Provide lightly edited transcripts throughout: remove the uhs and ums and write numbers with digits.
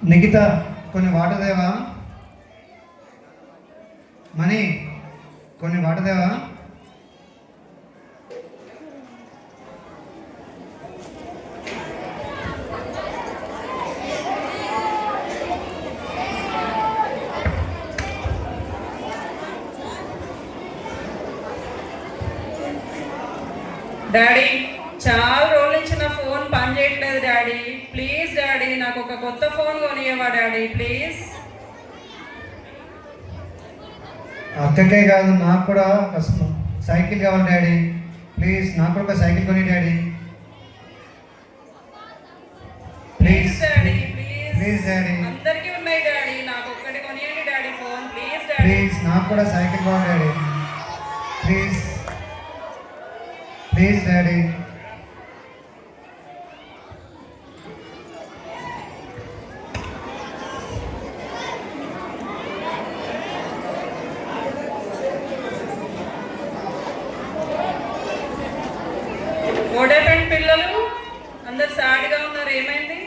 నిఖిత కొన్ని వాటర్ దేవా. మనీ కొన్ని వాటర్ దేవా. డాడీ చాలా రోజుల నుంచి నా ఫోన్ పని చేయట్లేదు డాడీ. ప్లీజ్ డాడీ నాకు ఒక కొత్త ఫోన్ కొనియవా డాడీ ప్లీజ్. అక్కకే కాదు నాకు కూడా సైకిల్ కావాలి డాడీ. ప్లీజ్ నాకు కూడా ఒక సైకిల్ కొని daddy. Please daddy please please daddy. అందరికీ ఉన్నాయి డాడీ, నాకు ఒక్కటి కొనియండి daddy phone please daddy. Please నాకు కూడా సైకిల్ కావాలి డాడీ. Please please daddy. ఓడేపండి పిల్లలు అందరు సాడిగా ఉన్నారు, ఏమైంది?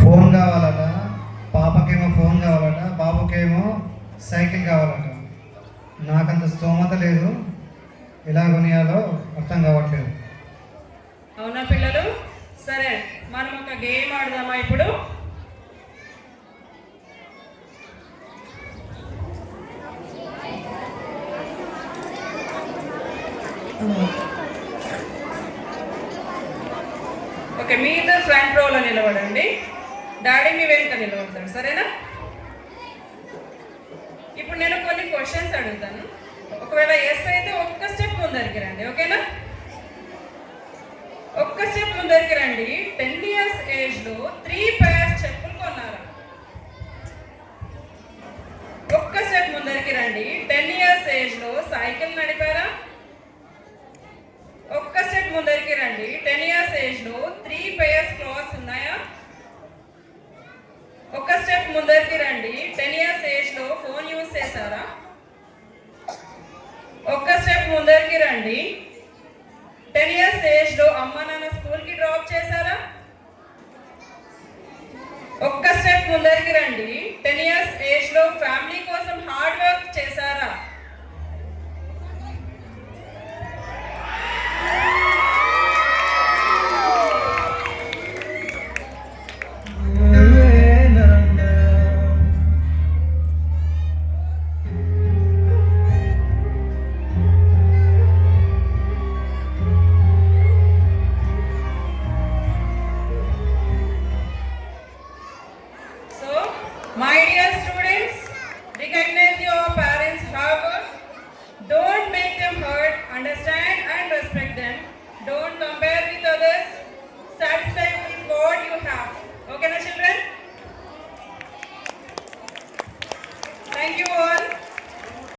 ఫోన్ కావాలట, పాపకేమో ఫోన్ కావాలట, బాబుకేమో సైకిల్ కావాలట. నాకంత స్తోమత లేదు, ఎలా కొనియాలో అర్థం కావట్లేదు. అవునా పిల్లలు? సరే మనం ఒక గేమ్ ఆడదామా ఇప్పుడు? ఓకే, మీ ఇద్దరు ఫ్రంట్ రోలో నిలబడండి, డాడీ మీ వెనుక నిలబడతాడు, సరేనా? ఇప్పుడు నేను కొన్ని క్వశ్చన్స్ అడుగుతాను, ఒకవేళ ఎస్ అయితే ఒక్క స్టెప్ ముందరికి రండి, ఓకేనా? ఒక్క స్టెప్ ముందరికి రండి. 10 years ఏజ్లో 3 pairs చెప్పులు కొన్నారా? ఒక్క స్టెప్ ముందరికి రండి. 10 years ఏజ్లో సైకిల్ నడిపారా? ఒక్క స్టెప్ ముందరికి రండి. 10 years ఏజ్లో 3 pairs క్లాత్స్ ఉన్నాయా? ఒక్క స్టెప్ ముందరికి రండి. 10 years ఏజ్లో ఫోన్ యూజ్ చేశారా? ఒక్క స్టెప్ ముందరికి రండి. 10 years ఏజ్లో అమ్మ నాన్న స్కూల్కి డ్రాప్ చేశారా? ఒక్క స్టెప్ ముందరికి రండి. 10 years ఏజ్లో ఫ్యామిలీ కోసం హార్డ్ వర్క్ చేశారా? My dear students, recognize your parents' hard work. Don't make them hurt. Understand?